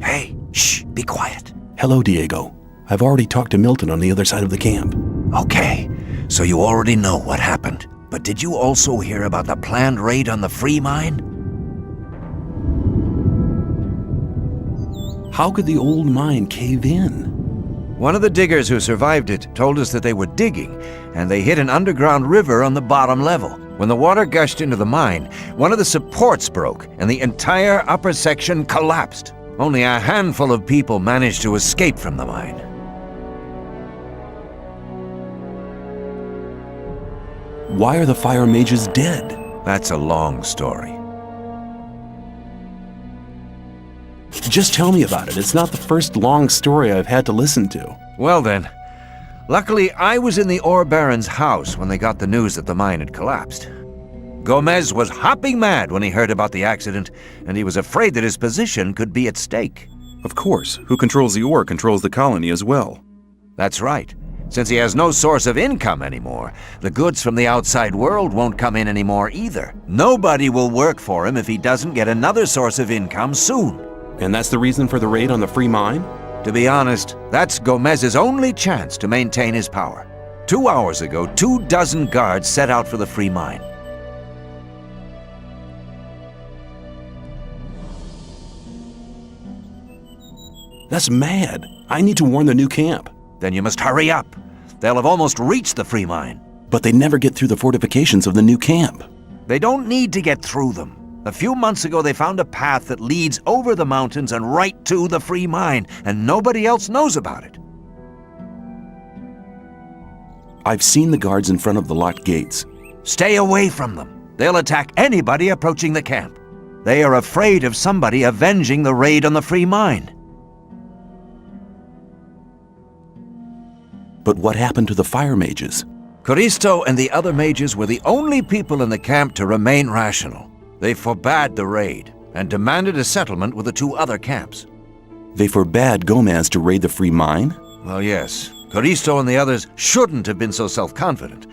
Hey, shh, be quiet. Hello, Diego. I've already talked to Milton on the other side of the camp. Okay, so you already know what happened. But did you also hear about the planned raid on the free mine? How could the old mine cave in? One of the diggers who survived it told us that they were digging, and they hit an underground river on the bottom level. When the water gushed into the mine, one of the supports broke, and the entire upper section collapsed. Only a handful of people managed to escape from the mine. Why are the fire mages dead? That's a long story. Just tell me about it. It's not the first long story I've had to listen to. Well then, luckily I was in the ore baron's house when they got the news that the mine had collapsed. Gomez was hopping mad when he heard about the accident, and he was afraid that his position could be at stake. Of course, who controls the ore controls the colony as well. That's right. Since he has no source of income anymore, the goods from the outside world won't come in anymore either. Nobody will work for him if he doesn't get another source of income soon. And that's the reason for the raid on the free mine? To be honest, that's Gomez's only chance to maintain his power. 2 hours ago, 24 guards set out for the free mine. That's mad. I need to warn the new camp. Then you must hurry up. They'll have almost reached the free mine. But they never get through the fortifications of the new camp. They don't need to get through them. A few months ago, they found a path that leads over the mountains and right to the free mine, and nobody else knows about it. I've seen the guards in front of the locked gates. Stay away from them. They'll attack anybody approaching the camp. They are afraid of somebody avenging the raid on the free mine. But what happened to the fire mages? Coristo and the other mages were the only people in the camp to remain rational. They forbade the raid and demanded a settlement with the 2 other camps. They forbade Gomez to raid the free mine? Well, yes. Coristo and the others shouldn't have been so self-confident.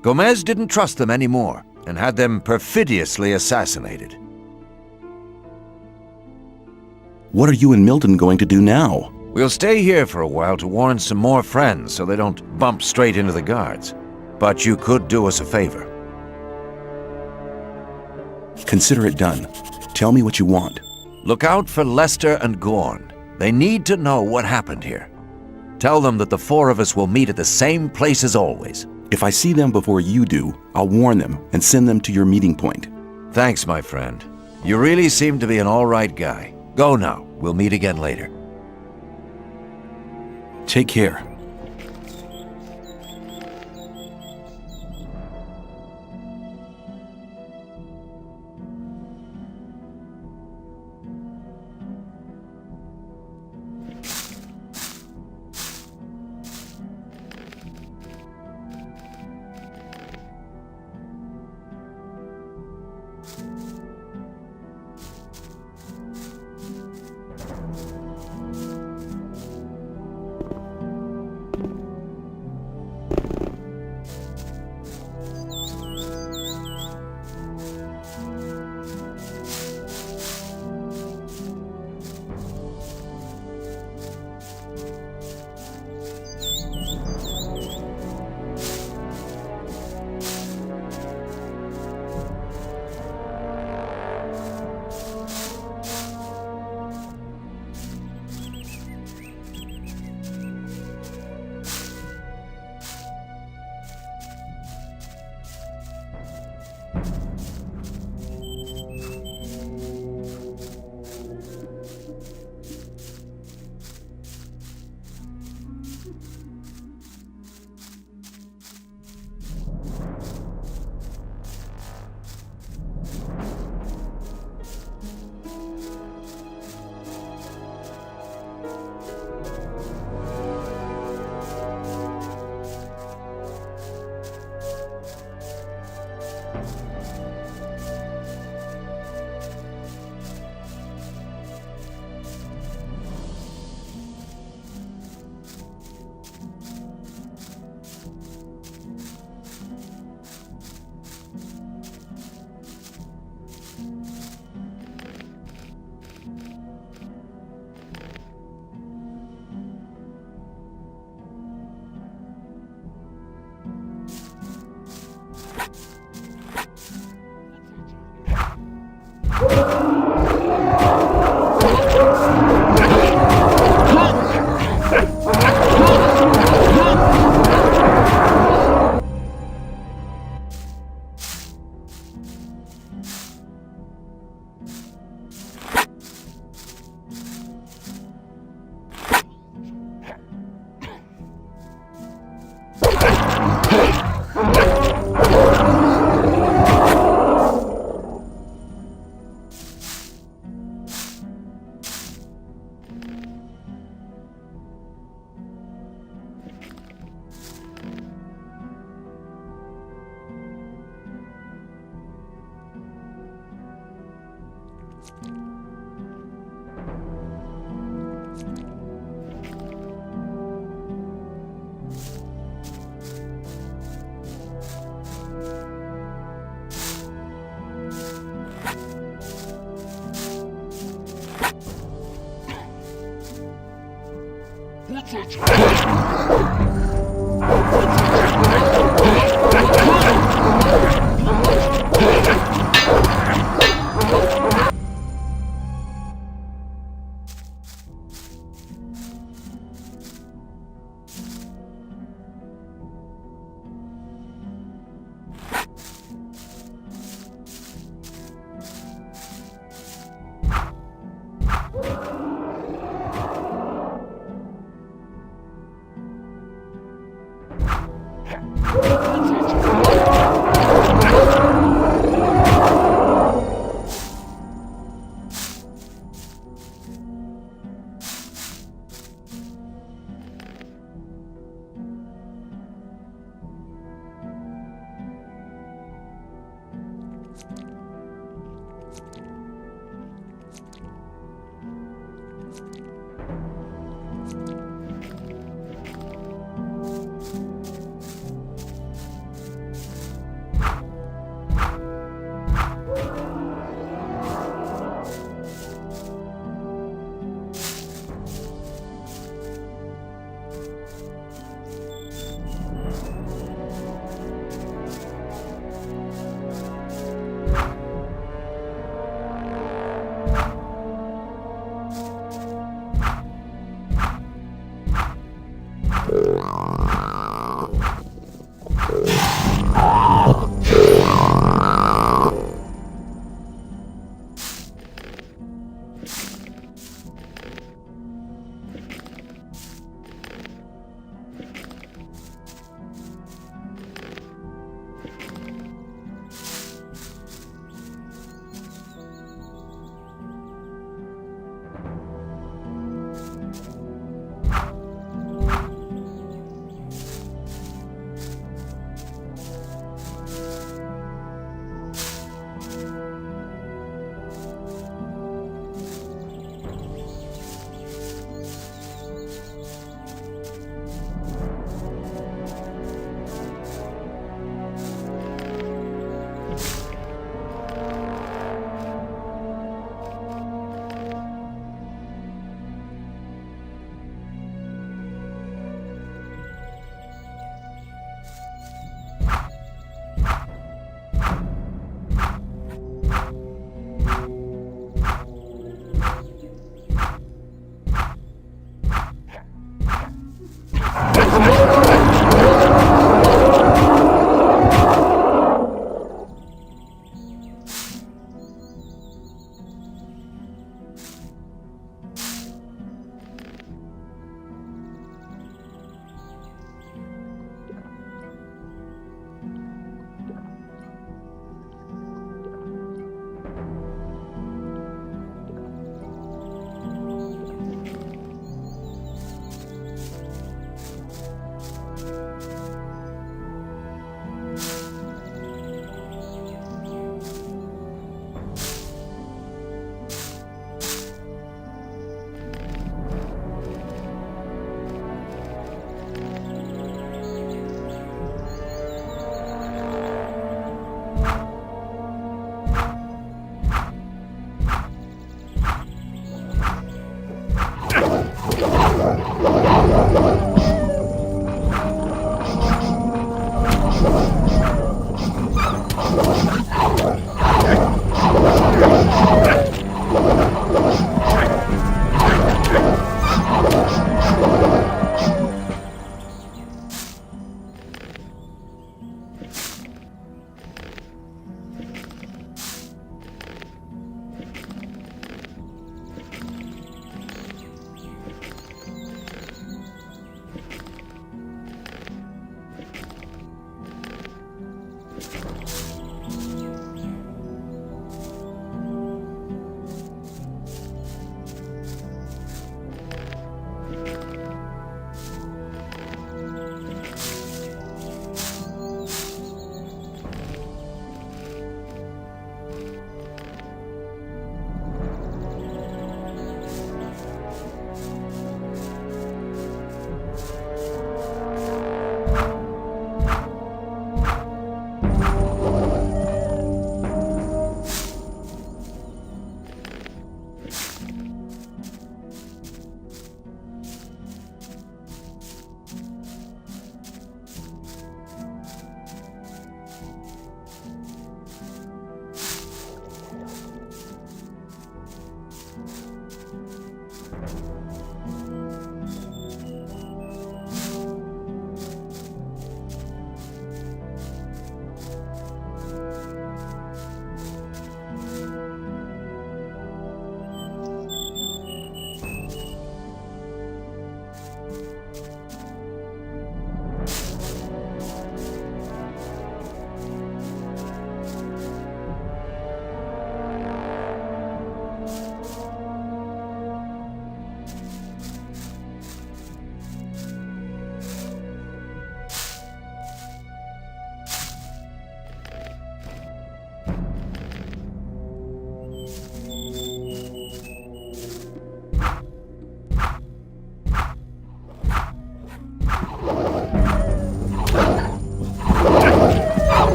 Gomez didn't trust them anymore and had them perfidiously assassinated. What are you and Milton going to do now? We'll stay here for a while to warn some more friends so they don't bump straight into the guards. But you could do us a favor. Consider it done. Tell me what you want. Look out for Lester and Gorn. They need to know what happened here. Tell them that the 4 of us will meet at the same place as always. If I see them before you do, I'll warn them and send them to your meeting point. Thanks, my friend. You really seem to be an all right guy. Go now. We'll meet again later. Take care.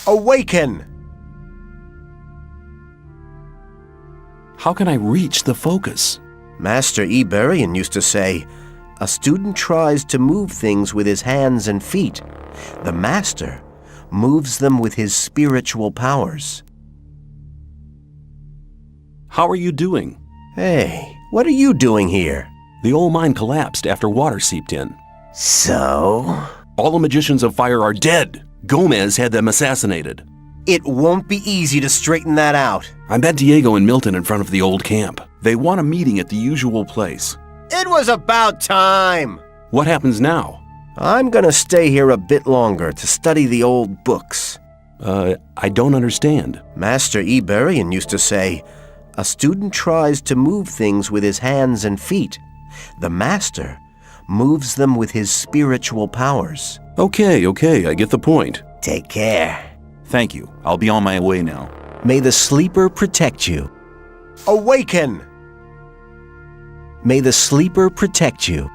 Awaken! How can I reach the focus? Master Iberian used to say, a student tries to move things with his hands and feet. The master moves them with his spiritual powers. How are you doing? Hey, what are you doing here? The old mine collapsed after water seeped in. So? All the magicians of fire are dead. Gomez had them assassinated. It won't be easy to straighten that out. I met Diego and Milton in front of the old camp. They want a meeting at the usual place. It was about time. What happens now? I'm gonna stay here a bit longer to study the old books. I don't understand. Master Iberian used to say, a student tries to move things with his hands and feet. The master moves them with his spiritual powers. Okay, I get the point. Take care. Thank you. I'll be on my way now. May the sleeper protect you. Awaken! May the sleeper protect you.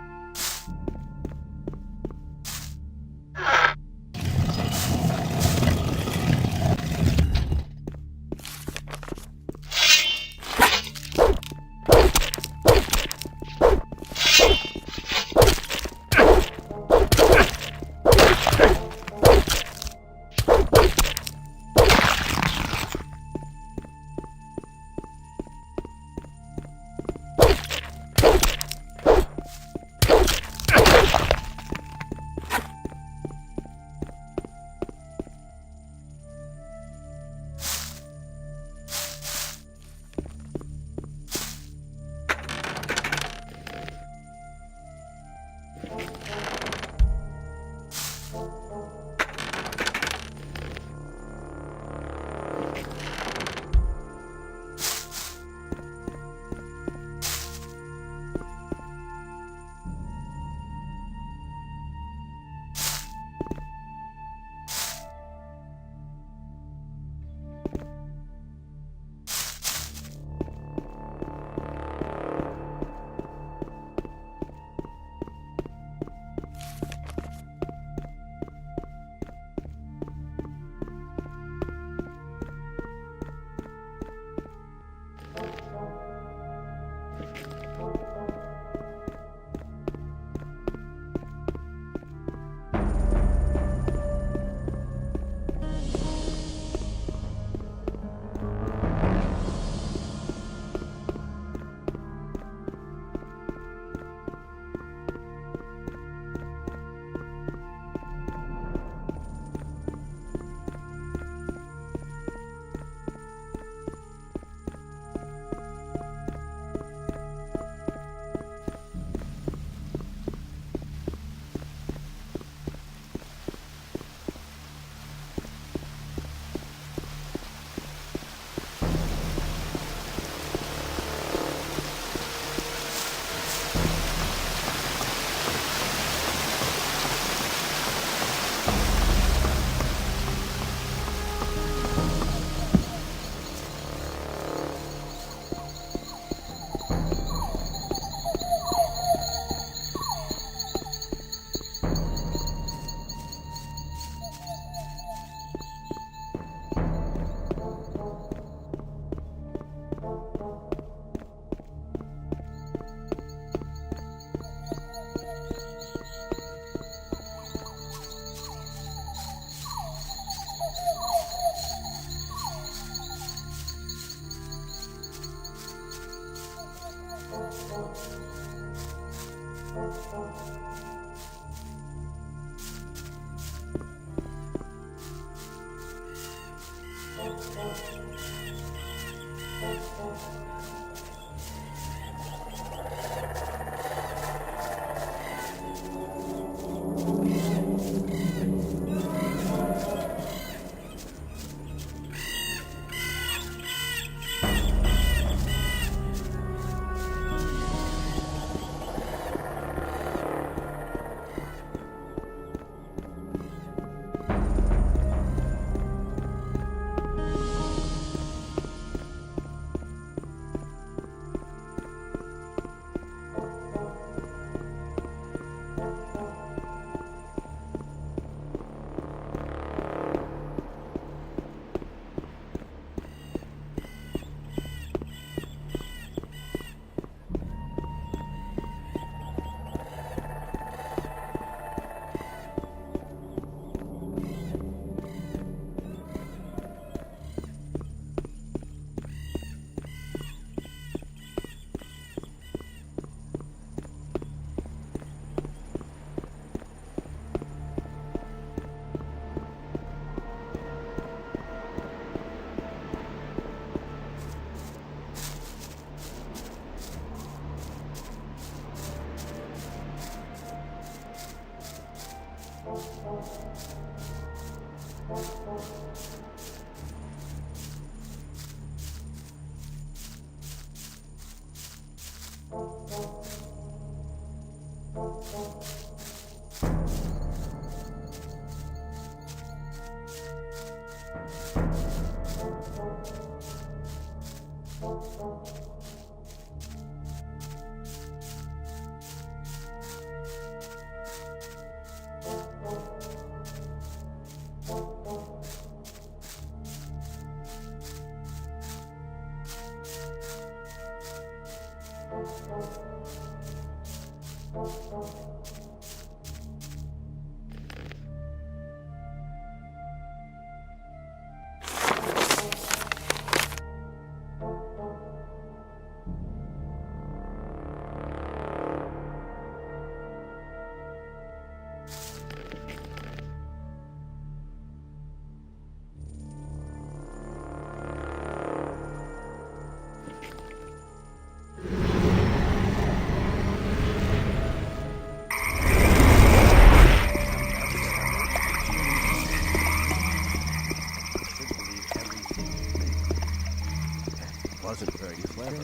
Wasn't very clever.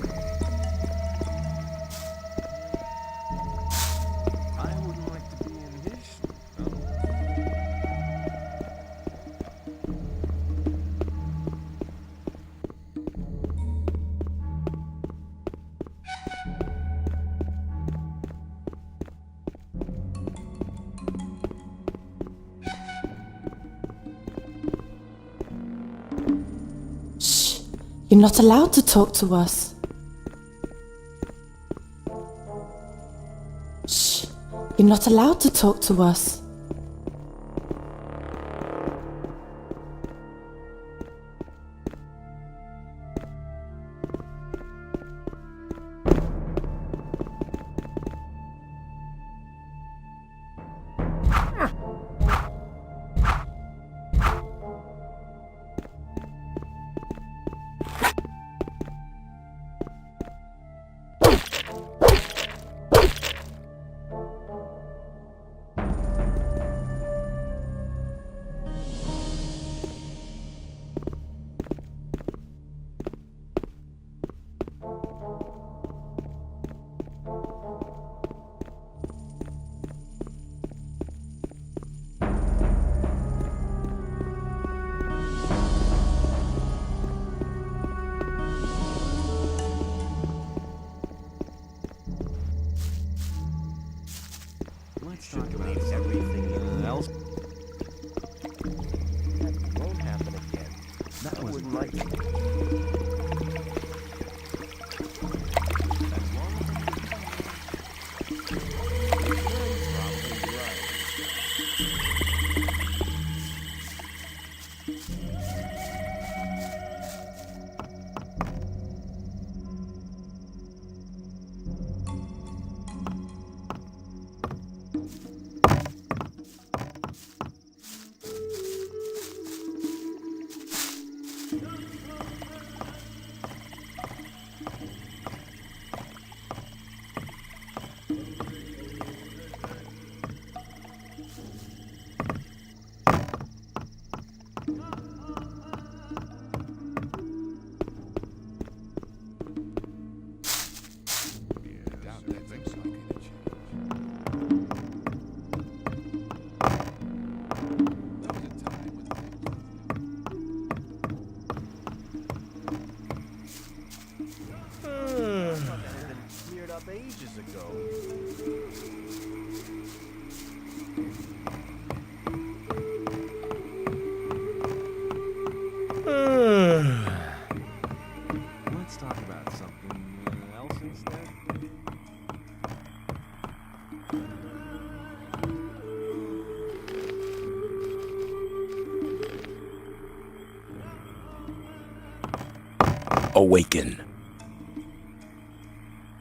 I wouldn't like to be in his Shh! You're not allowed to talk to us. Shh! You're not allowed to talk to us. Should believe everything else. That won't happen again. That wouldn't like it. Up ages ago. Let's talk about something else instead. Awaken.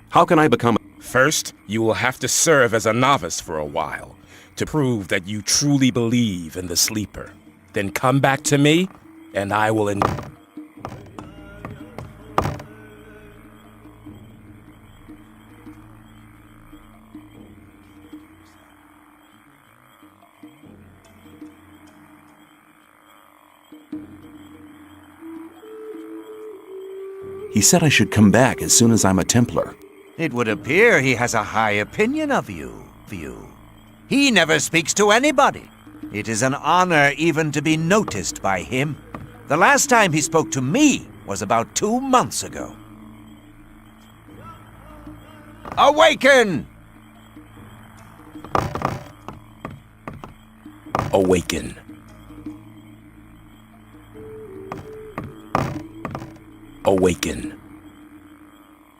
How can I become... First, you will have to serve as a novice for a while to prove that you truly believe in the sleeper. Then come back to me, and I will... He said I should come back as soon as I'm a Templar. It would appear he has a high opinion of you. He never speaks to anybody. It is an honor even to be noticed by him. The last time he spoke to me was about 2 months ago. Awaken! Awaken. Awaken.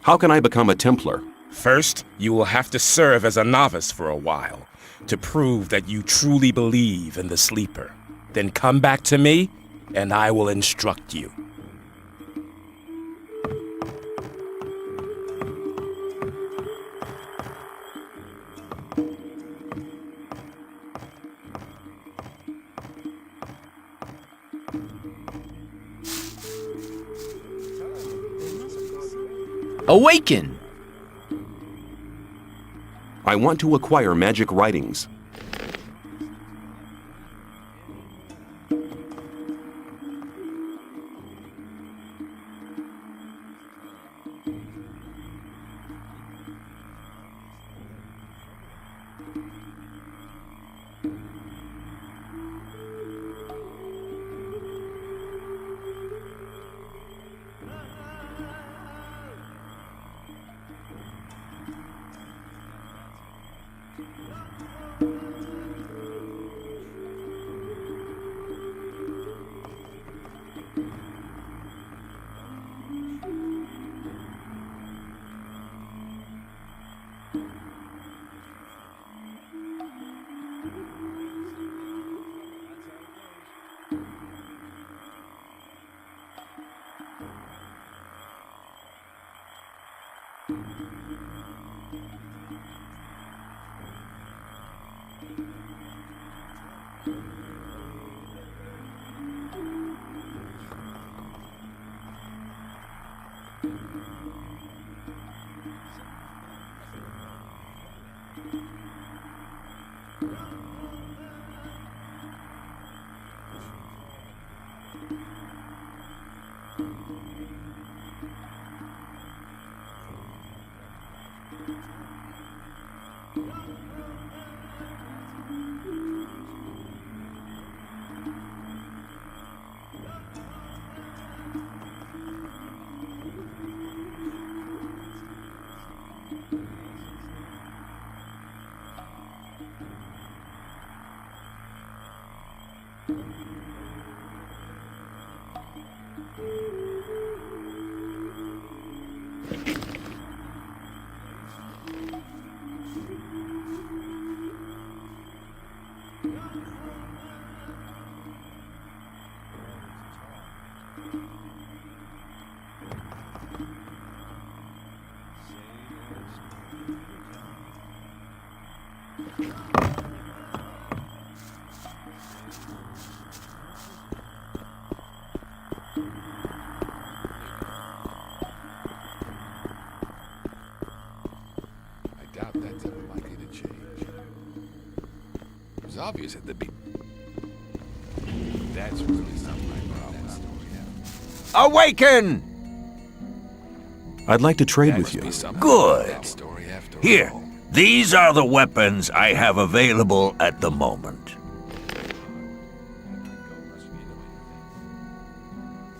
How can I become a Templar? First, you will have to serve as a novice for a while to prove that you truly believe in the sleeper. Then come back to me, and I will instruct you. Awaken! I want to acquire magic writings. It's obvious that the That's really not my problem. Awaken! I'd like to trade That with must be you. some Good. bad story after Here, all. these are the weapons I have available at the moment.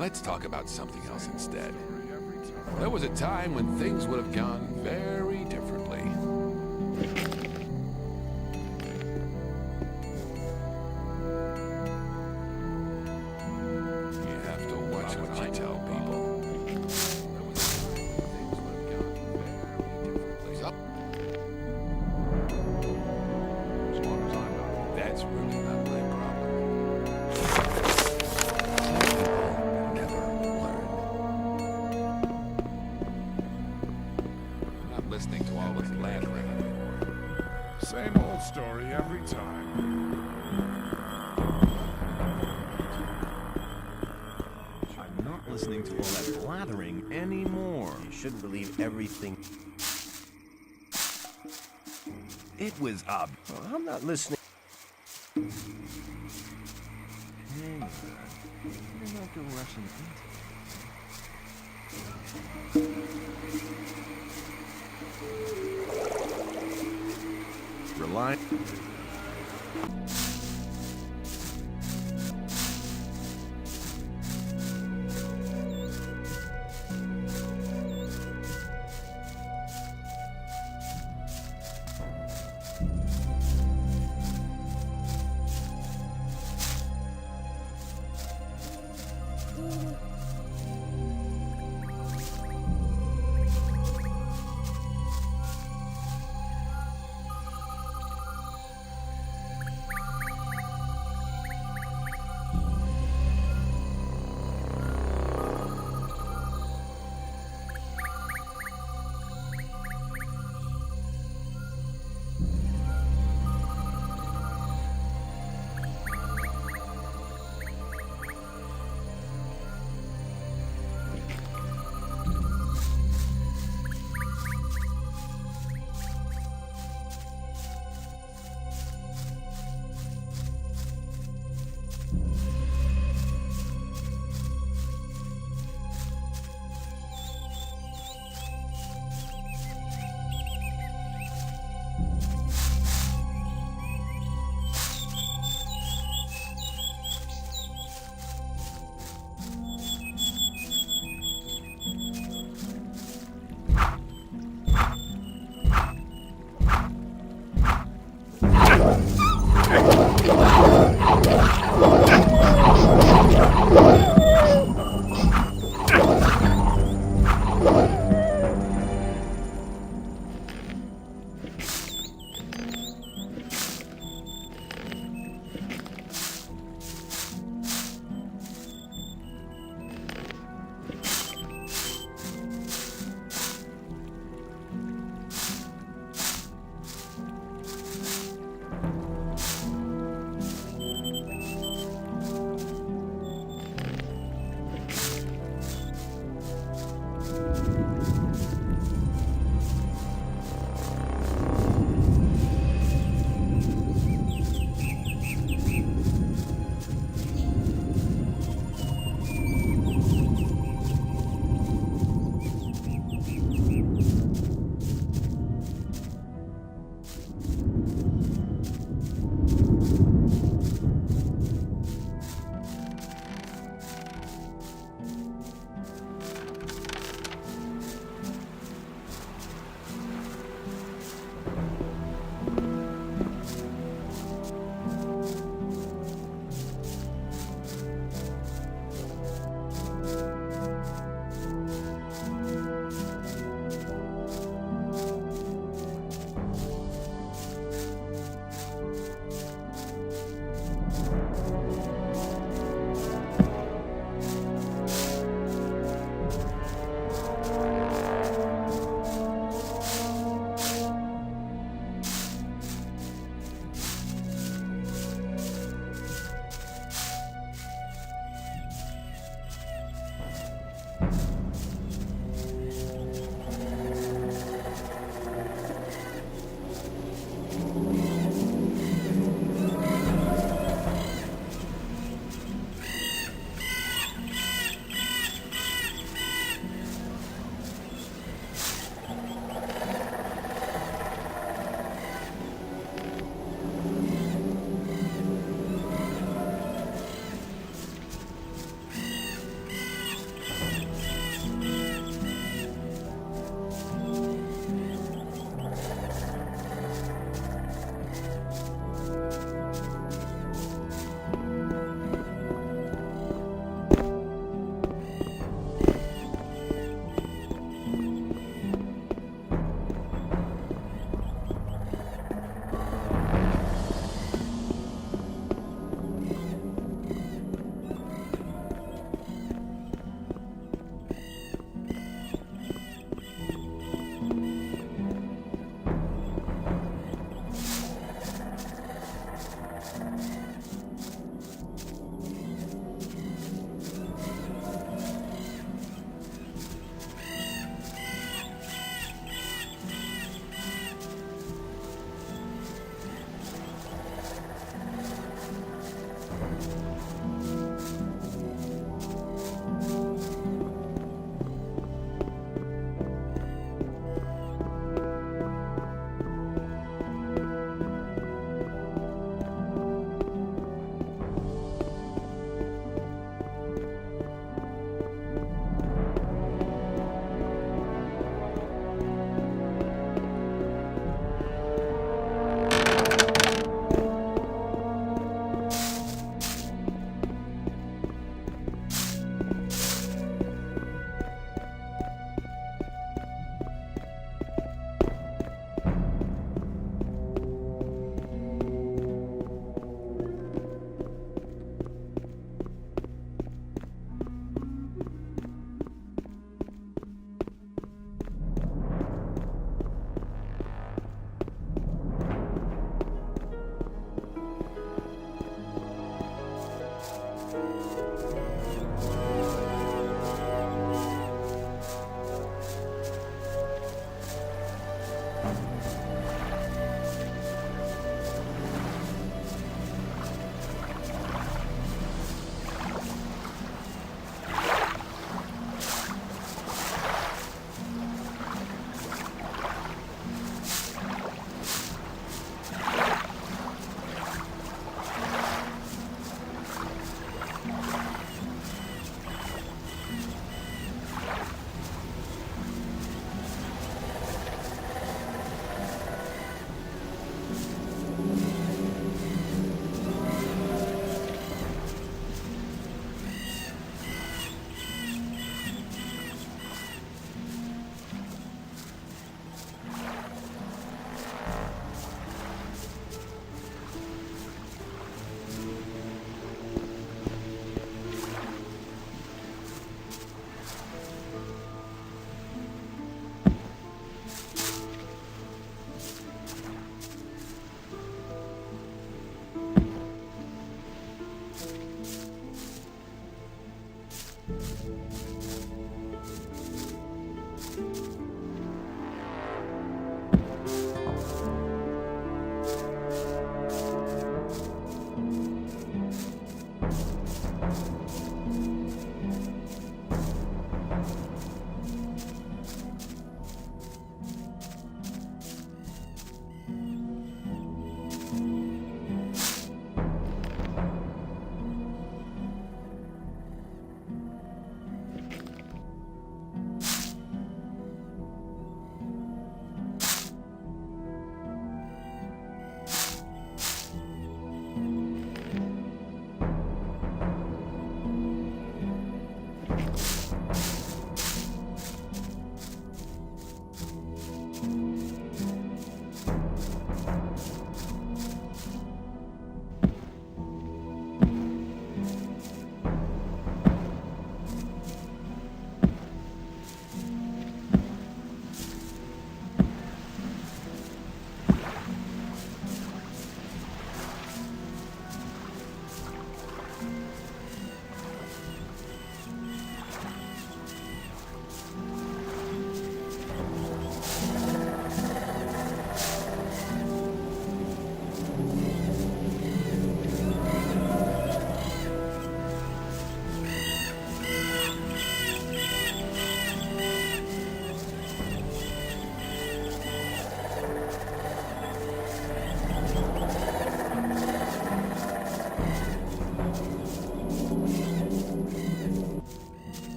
Let's talk about something else instead. There was a time when things would have gone very differently. You have to watch what you tell people. There was a time when things would have gone very differently. As long as I'm not, that's really not my problem. Some people never learn. I'm not listening to all this landering anymore. Same old story every time. I'm not listening to all that blathering anymore. You shouldn't believe everything. It was ob. Oh, I'm not listening. Hang on. You're not go rushing into it. line.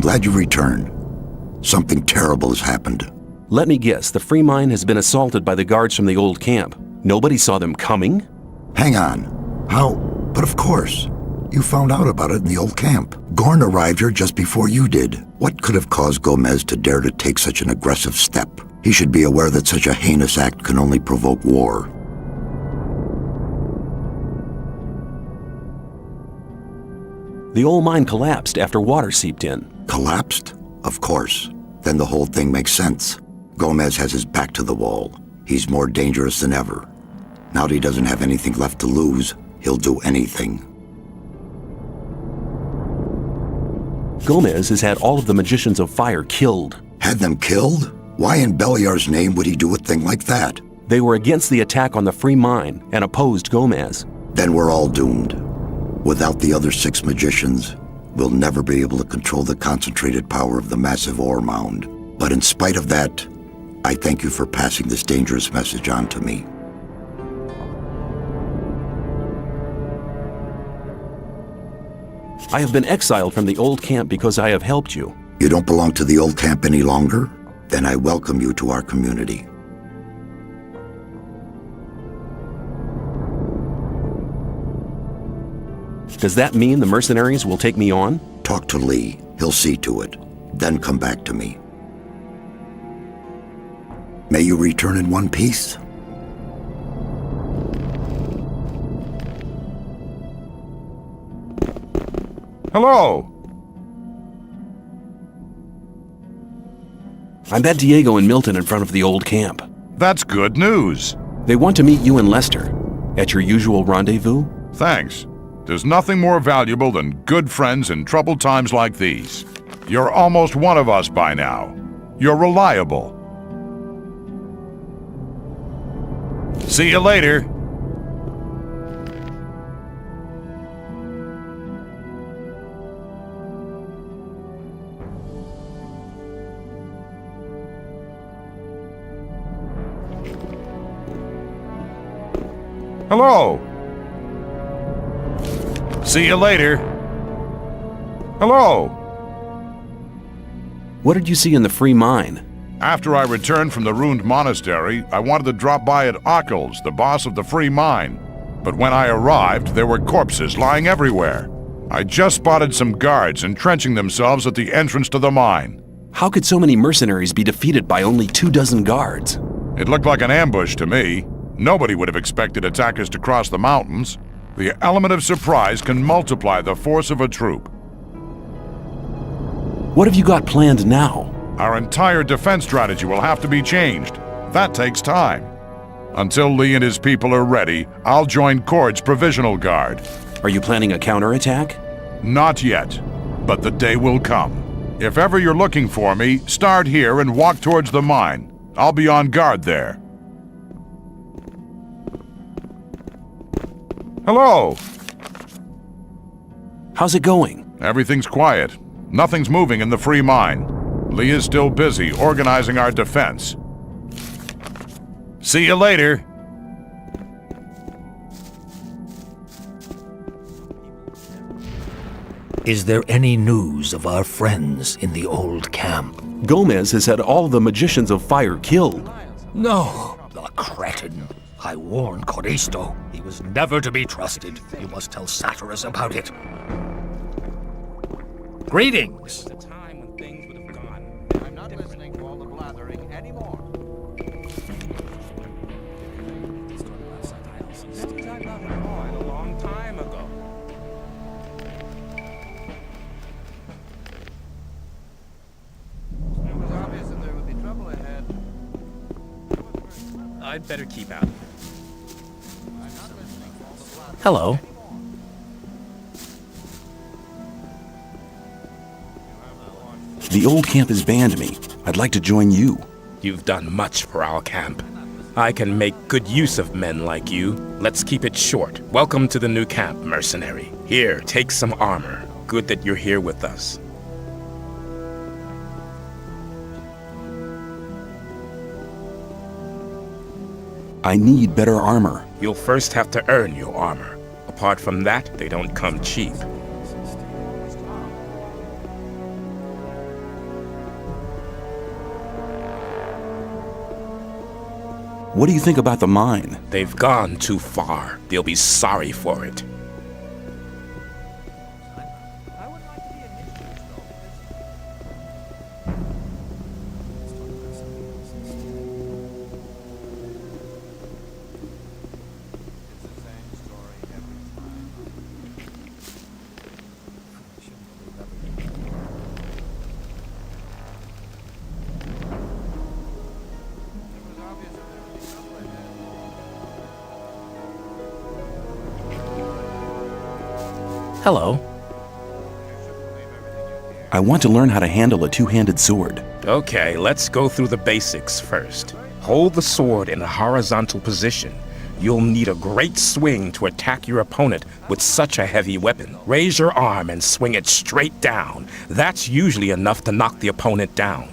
glad you returned. Something terrible has happened. Let me guess, the Free Mine has been assaulted by the guards from the old camp. Nobody saw them coming? Hang on. How? But of course. You found out about it in the old camp. Gorn arrived here just before you did. What could have caused Gomez to dare to take such an aggressive step? He should be aware that such a heinous act can only provoke war. The old mine collapsed after water seeped in. Collapsed? Of course. Then the whole thing makes sense. Gomez has his back to the wall. He's more dangerous than ever. Now that he doesn't have anything left to lose, he'll do anything. Gomez has had all of the Magicians of Fire killed. Had them killed? Why in Beliar's name would he do a thing like that? They were against the attack on the Free Mine and opposed Gomez. Then we're all doomed. Without the other 6 magicians, we'll never be able to control the concentrated power of the massive ore mound. But in spite of that, I thank you for passing this dangerous message on to me. I have been exiled from the old camp because I have helped you. You don't belong to the old camp any longer? Then I welcome you to our community. Does that mean the mercenaries will take me on? Talk to Lee. He'll see to it. Then come back to me. May you return in one piece. Hello! I met Diego and Milton in front of the old camp. That's good news. They want to meet you and Lester at your usual rendezvous. Thanks. There's nothing more valuable than good friends in troubled times like these. You're almost one of us by now. You're reliable. See you later. Hello. See you later. Hello. What did you see in the Free Mine? After I returned from the ruined monastery, I wanted to drop by at Ockles, the boss of the Free Mine. But when I arrived, there were corpses lying everywhere. I just spotted some guards entrenching themselves at the entrance to the mine. How could so many mercenaries be defeated by only 24 guards? It looked like an ambush to me. Nobody would have expected attackers to cross the mountains. The element of surprise can multiply the force of a troop. What have you got planned now? Our entire defense strategy will have to be changed. That takes time. Until Lee and his people are ready, I'll join Cord's provisional guard. Are you planning a counterattack? Not yet, but the day will come. If ever you're looking for me, start here and walk towards the mine. I'll be on guard there. Hello! How's it going? Everything's quiet. Nothing's moving in the Free Mine. Lee is still busy organizing our defense. See you later! Is there any news of our friends in the old camp? Gomez has had all the Magicians of Fire killed. No, the cretin. I warned Coristo. He was never to be trusted. You must tell Satyrus about it. Greetings. The time when things would have gone. I'm not listening to all the blathering anymore. A long time ago. It was obvious that there would be trouble ahead. I'd better keep out. Hello. The old camp has banned me. I'd like to join you. You've done much for our camp. I can make good use of men like you. Let's keep it short. Welcome to the new camp, mercenary. Here, take some armor. Good that you're here with us. I need better armor. You'll first have to earn your armor. Apart from that, they don't come cheap. What do you think about the mine? They've gone too far. They'll be sorry for it. Hello. I want to learn how to handle a two-handed sword. Okay, let's go through the basics first. Hold the sword in a horizontal position. You'll need a great swing to attack your opponent with such a heavy weapon. Raise your arm and swing it straight down. That's usually enough to knock the opponent down.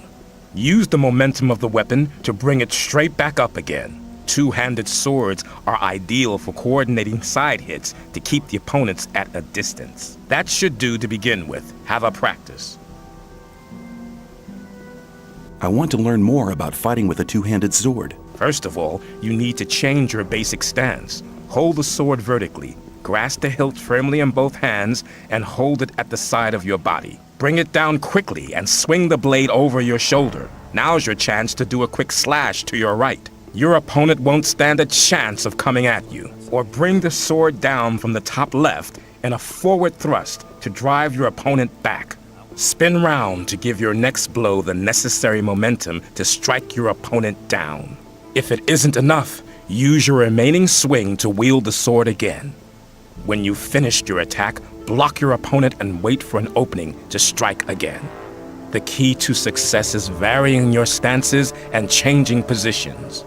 Use the momentum of the weapon to bring it straight back up again. Two-handed swords are ideal for coordinating side hits to keep the opponents at a distance. That should do to begin with. Have a practice. I want to learn more about fighting with a two-handed sword. First of all, you need to change your basic stance. Hold the sword vertically, grasp the hilt firmly in both hands, and hold it at the side of your body. Bring it down quickly and swing the blade over your shoulder. Now's your chance to do a quick slash to your right. Your opponent won't stand a chance of coming at you. Or bring the sword down from the top left in a forward thrust to drive your opponent back. Spin round to give your next blow the necessary momentum to strike your opponent down. If it isn't enough, use your remaining swing to wield the sword again. When you've finished your attack, block your opponent and wait for an opening to strike again. The key to success is varying your stances and changing positions.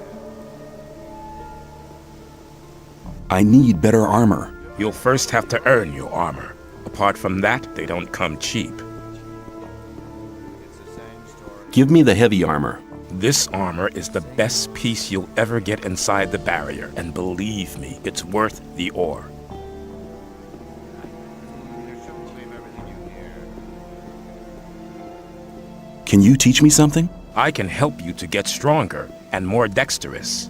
I need better armor. You'll first have to earn your armor. Apart from that, they don't come cheap. Give me the heavy armor. This armor is the best piece you'll ever get inside the barrier, and believe me, it's worth the ore. Can you teach me something? I can help you to get stronger and more dexterous.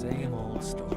Same old story.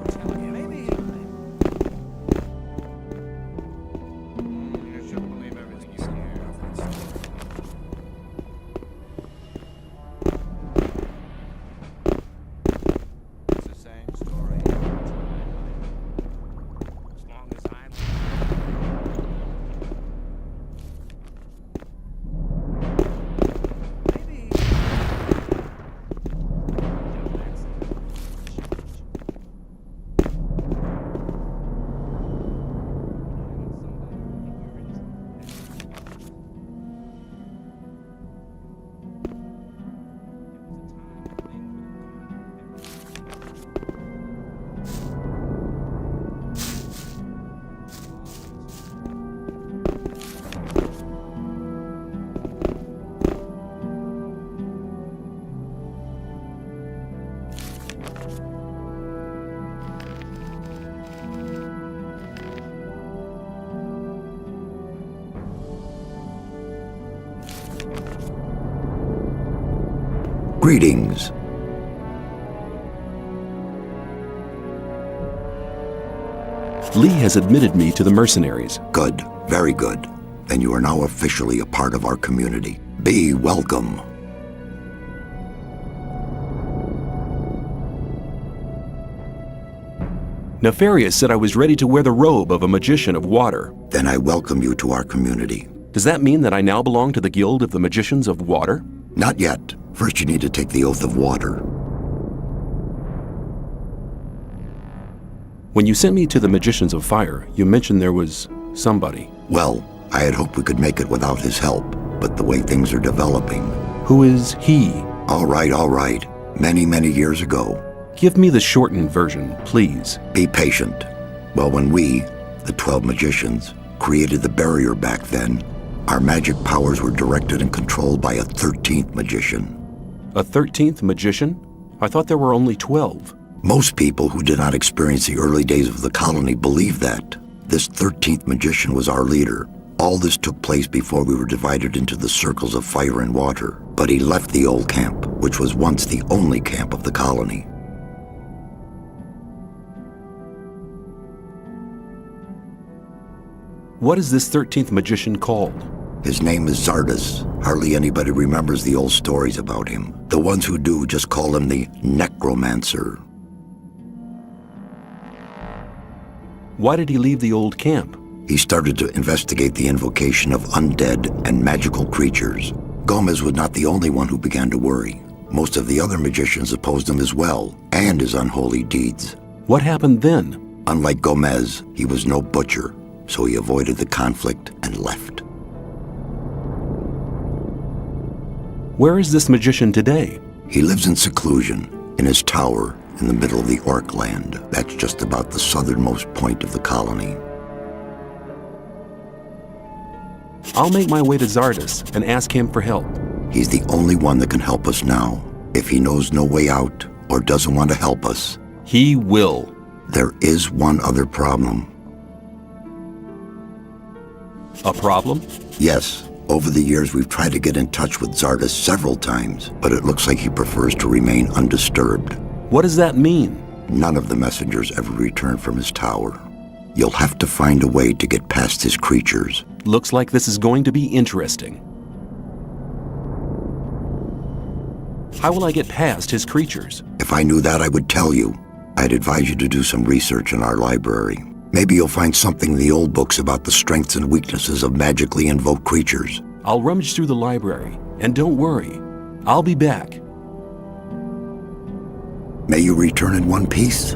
Greetings. Lee has admitted me to the mercenaries. Good, very good. Then you are now officially a part of our community. Be welcome. Nefarious said I was ready to wear the robe of a magician of water. Then I welcome you to our community. Does that mean that I now belong to the Guild of the Magicians of Water? Not yet. First you need to take the oath of water. When you sent me to the Magicians of Fire, you mentioned there was somebody. Well, I had hoped we could make it without his help, but the way things are developing... Who is he? All right. Many, many years ago. Give me the shortened version, please. Be patient. Well, when we, the 12 magicians, created the barrier back then, Our magic powers were directed and controlled by a 13th magician. A 13th magician? I thought there were only 12. Most people who did not experience the early days of the colony believe that. This 13th magician was our leader. All this took place before we were divided into the circles of fire and water. But he left the old camp, which was once the only camp of the colony. What is this 13th magician called? His name is Zardas. Hardly anybody remembers the old stories about him. The ones who do just call him the necromancer. Why did he leave the old camp? He started to investigate the invocation of undead and magical creatures. Gomez was not the only one who began to worry. Most of the other magicians opposed him as well, and his unholy deeds. What happened then? Unlike Gomez, he was no butcher, so he avoided the conflict and left. Where is this magician today? He lives in seclusion, in his tower in the middle of the Orc land. That's just about the southernmost point of the colony. I'll make my way to Zardas and ask him for help. He's the only one that can help us now. If he knows no way out or doesn't want to help us, he will. There is one other problem. A problem? Yes. Over the years, we've tried to get in touch with Zardas several times, but it looks like he prefers to remain undisturbed. What does that mean? None of the messengers ever return from his tower. You'll have to find a way to get past his creatures. Looks like this is going to be interesting. How will I get past his creatures? If I knew that, I would tell you. I'd advise you to do some research in our library. Maybe you'll find something in the old books about the strengths and weaknesses of magically invoked creatures. I'll rummage through the library, and don't worry, I'll be back. May you return in one piece.